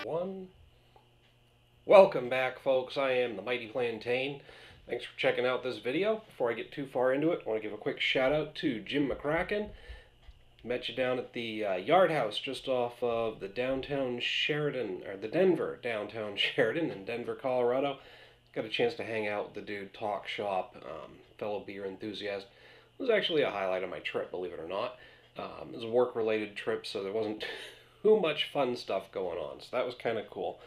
One. Welcome back, folks. I am the Mighty Plantain. Thanks for checking out this video. Before I get too far into it, I want to give a quick shout out to Jim McCracken. Met you down at the Yard House just off of the downtown Sheridan, or the Denver downtown Sheridan in Denver, Colorado. Got a chance to hang out with the dude, talk shop, fellow beer enthusiast. It was actually a highlight of my trip, believe it or not. It was a work-related trip, so there wasn't too much fun stuff going on, so that was kind of cool.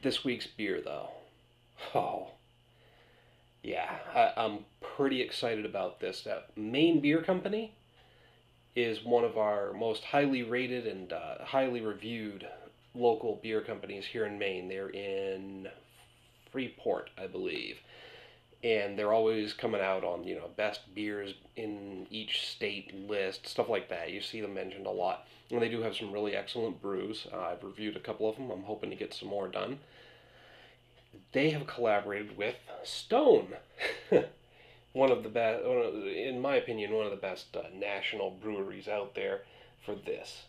This week's beer, though. Oh, yeah, I'm pretty excited about this. Maine Beer Company is one of our most highly rated and highly reviewed local beer companies here in Maine. They're in Freeport, I believe. And they're always coming out on, best beers in each state list, stuff like that. You see them mentioned a lot. And they do have some really excellent brews. I've reviewed a couple of them. I'm hoping to get some more done. They have collaborated with Stone. One of the best, in my opinion, one of the best national breweries out there for this.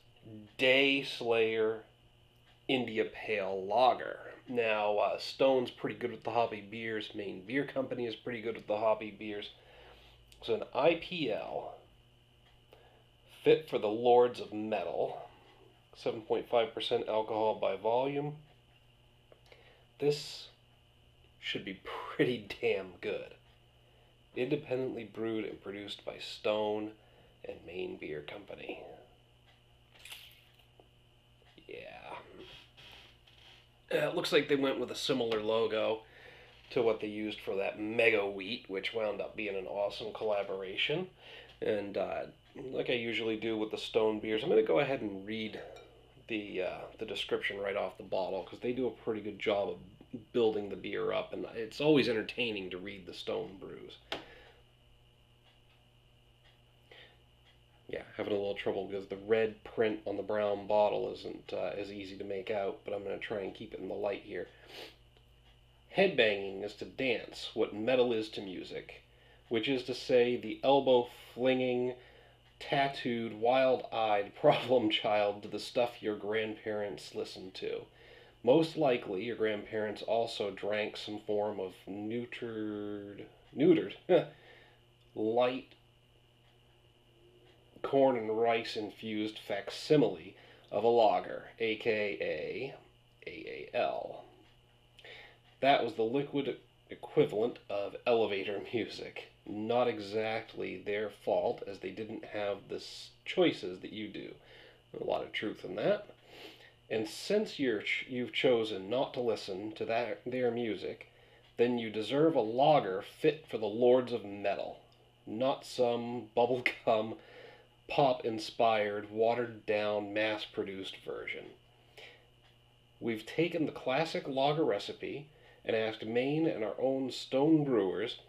Dayslayer India Pale Lager. Now, Stone's pretty good with the hoppy beers. Maine Beer Company is pretty good with the hoppy beers. It's an IPL, fit for the lords of metal. 7.5% alcohol by volume. This should be pretty damn good. Independently brewed and produced by Stone and Maine Beer Company. Yeah. It looks like they went with a similar logo to what they used for that Mega Wheat, which wound up being an awesome collaboration. And like I usually do with the Stone beers, I'm going to go ahead and read the description right off the bottle, because they do a pretty good job of building the beer up, and it's always entertaining to read the Stone brews. Yeah, having a little trouble because the red print on the brown bottle isn't as easy to make out, but I'm going to try and keep it in the light here. Headbanging is to dance what metal is to music, which is to say the elbow-flinging, tattooed, wild-eyed problem child to the stuff your grandparents listened to. Most likely, your grandparents also drank some form of neutered, light corn and rice infused facsimile of a lager, aka AAL. That was the liquid equivalent of elevator music. Not exactly their fault, as they didn't have the choices that you do. A lot of truth in that. And since you've chosen not to listen to their music, then you deserve a lager fit for the lords of metal, not some bubblegum, pop-inspired, watered-down, mass-produced version. We've taken the classic lager recipe and asked Maine and our own Stone brewers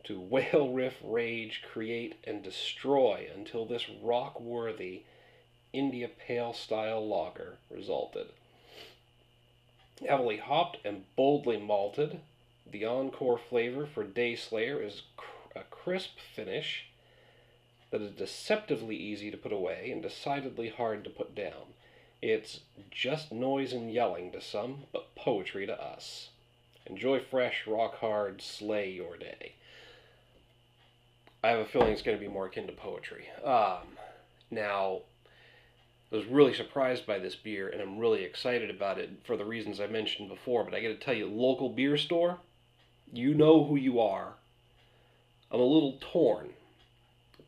to wail, riff, rage, create, and destroy until this rock-worthy India Pale style lager resulted. Heavily hopped and boldly malted, the encore flavor for Dayslayer is a crisp finish that is deceptively easy to put away and decidedly hard to put down. It's just noise and yelling to some, but poetry to us. Enjoy fresh, rock hard, slay your day. I have a feeling it's going to be more akin to poetry. Now, I was really surprised by this beer, and I'm really excited about it for the reasons I mentioned before, but I got to tell you, local beer store, you know who you are. I'm a little torn.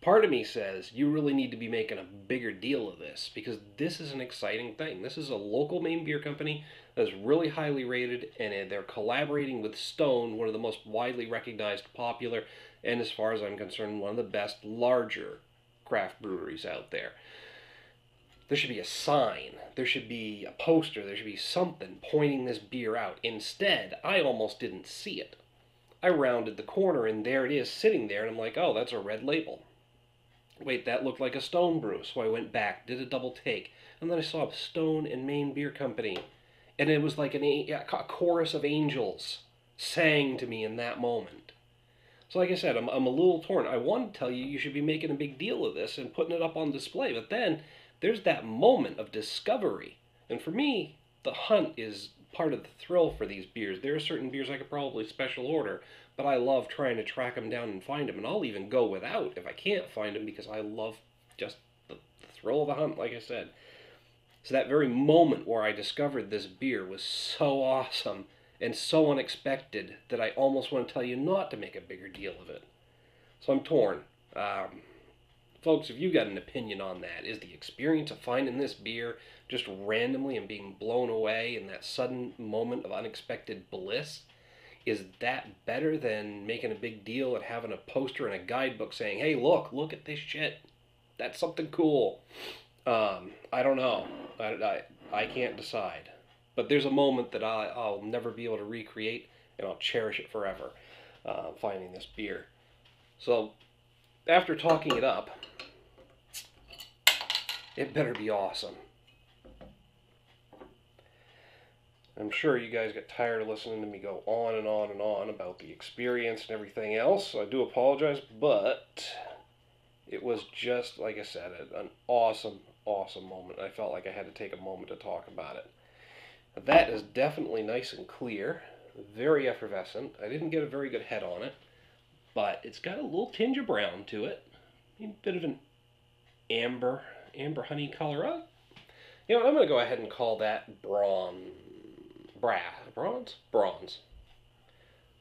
Part of me says you really need to be making a bigger deal of this, because this is an exciting thing. This is a local Maine beer company that's really highly rated, and they're collaborating with Stone, one of the most widely recognized, popular, and as far as I'm concerned, one of the best larger craft breweries out there. There should be a sign, there should be a poster, there should be something pointing this beer out. Instead, I almost didn't see it. I rounded the corner and there it is sitting there, and I'm like, oh, that's a red label. Wait, that looked like a Stone brew, so I went back, did a double take, and then I saw Stone and Maine Beer Company, and it was like a chorus of angels sang to me in that moment. So like I said, I'm a little torn. I want to tell you should be making a big deal of this and putting it up on display, but then there's that moment of discovery. And for me, the hunt is part of the thrill for these beers. There are certain beers I could probably special order, but I love trying to track them down and find them. And I'll even go without if I can't find them because I love just the thrill of the hunt, like I said. So that very moment where I discovered this beer was so awesome and so unexpected that I almost want to tell you not to make a bigger deal of it. So I'm torn. Folks, if you got an opinion on that, is the experience of finding this beer just randomly and being blown away in that sudden moment of unexpected bliss, is that better than making a big deal and having a poster and a guidebook saying, hey, look at this shit. That's something cool. I don't know. I can't decide. But there's a moment that I'll never be able to recreate, and I'll cherish it forever, finding this beer. So, after talking it up, it better be awesome. I'm sure you guys get tired of listening to me go on and on and on about the experience and everything else, so I do apologize, but it was just, like I said, an awesome, awesome moment. I felt like I had to take a moment to talk about it. That is definitely nice and clear, very effervescent. I didn't get a very good head on it, but it's got a little tinge of brown to it. A bit of an amber honey color. You know, I'm going to go ahead and call that bronze.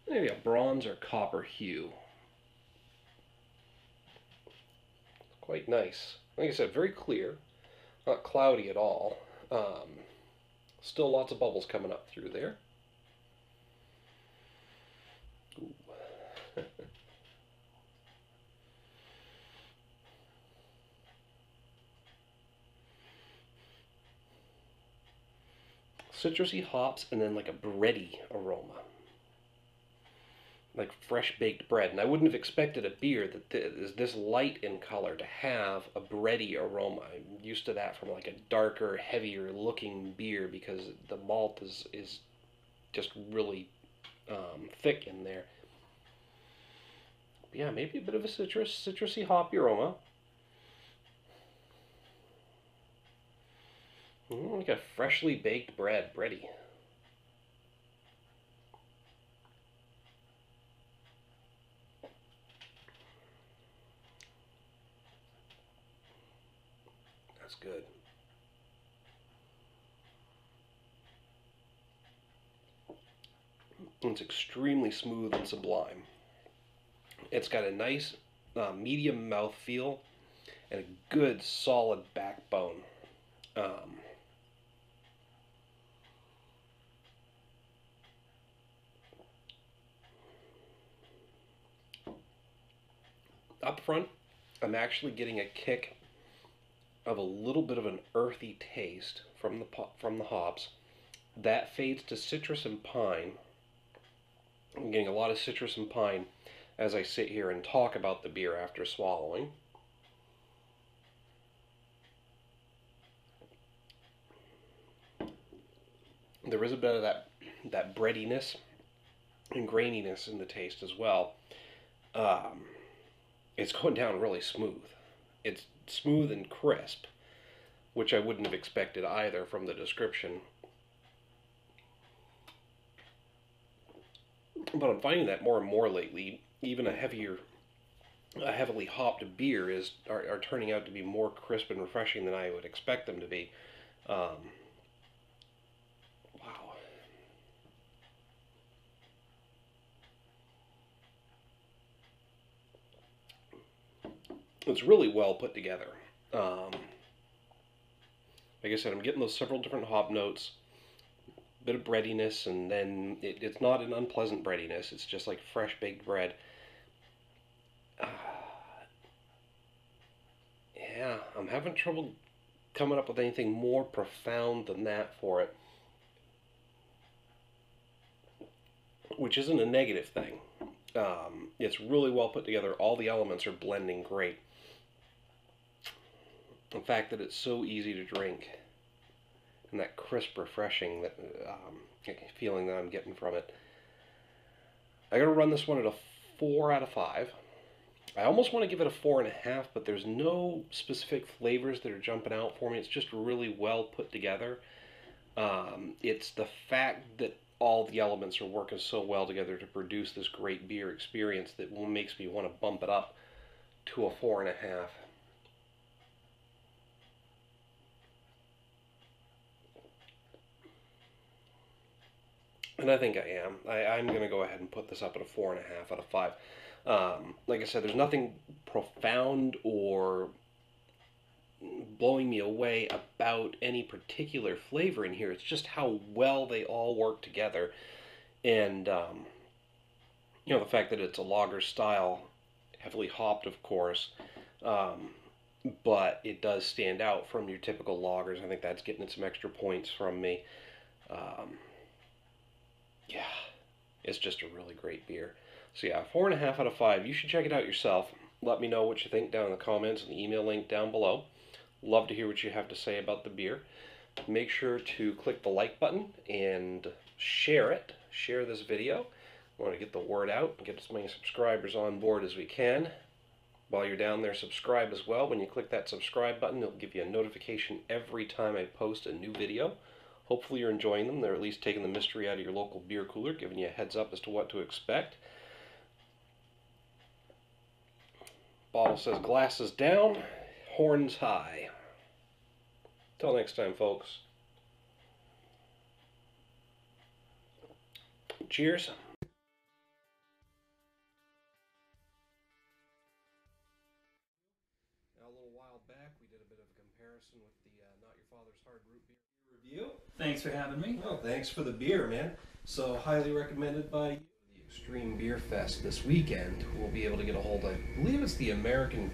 Maybe a bronze or copper hue. Quite nice. Like I said, very clear, not cloudy at all. Still lots of bubbles coming up through there. Citrusy hops and then like a bready aroma. Like fresh baked bread. And I wouldn't have expected a beer that is this light in color to have a bready aroma. I'm used to that from like a darker, heavier looking beer because the malt is just really thick in there. But yeah, maybe a bit of a citrusy hoppy aroma. Like a freshly baked bready. That's good. It's extremely smooth and sublime. It's got a nice medium mouthfeel and a good solid backbone. Up front, I'm actually getting a kick of a little bit of an earthy taste from the hops. That fades to citrus and pine. I'm getting a lot of citrus and pine as I sit here and talk about the beer after swallowing. There is a bit of that breadiness and graininess in the taste as well. It's going down really smooth. It's smooth and crisp, which I wouldn't have expected either from the description. But I'm finding that more and more lately. Even a heavily hopped beer are turning out to be more crisp and refreshing than I would expect them to be. Wow. It's really well put together. Like I said, I'm getting those several different hop notes, a bit of breadiness, and then it's not an unpleasant breadiness. It's just like fresh baked bread. Yeah, I'm having trouble coming up with anything more profound than that for it, which isn't a negative thing. It's really well put together. All the elements are blending great. The fact that it's so easy to drink and that crisp, refreshing feeling that I'm getting from it. I gotta run this one at a 4 out of 5. I almost want to give it a 4.5, but there's no specific flavors that are jumping out for me. It's just really well put together. It's the fact that all the elements are working so well together to produce this great beer experience that makes me want to bump it up to a 4.5. And I think I am. I'm going to go ahead and put this up at a 4.5 out of 5. Like I said, there's nothing profound or blowing me away about any particular flavor in here. It's just how well they all work together. And, the fact that it's a lager style, heavily hopped, of course, um, but it does stand out from your typical lagers. I think that's getting some extra points from me. Um, yeah, it's just a really great beer. So yeah, 4.5 out of 5. You should check it out yourself. Let me know what you think down in the comments and the email link down below. Love to hear what you have to say about the beer. Make sure to click the like button and share it. Share this video. We want to get the word out and get as many subscribers on board as we can. While you're down there, subscribe as well. When you click that subscribe button, it'll give you a notification every time I post a new video. Hopefully you're enjoying them. They're at least taking the mystery out of your local beer cooler, giving you a heads up as to what to expect. Bottle says glasses down, horns high. Till next time, folks. Cheers. Now, a little while back, we did a bit of a comparison with the Not Your Father's Hard Root Beer review. Thanks for having me. Well, thanks for the beer, man. So, highly recommended by you. The Extreme Beer Fest this weekend. We'll be able to get a hold of, I believe it's the American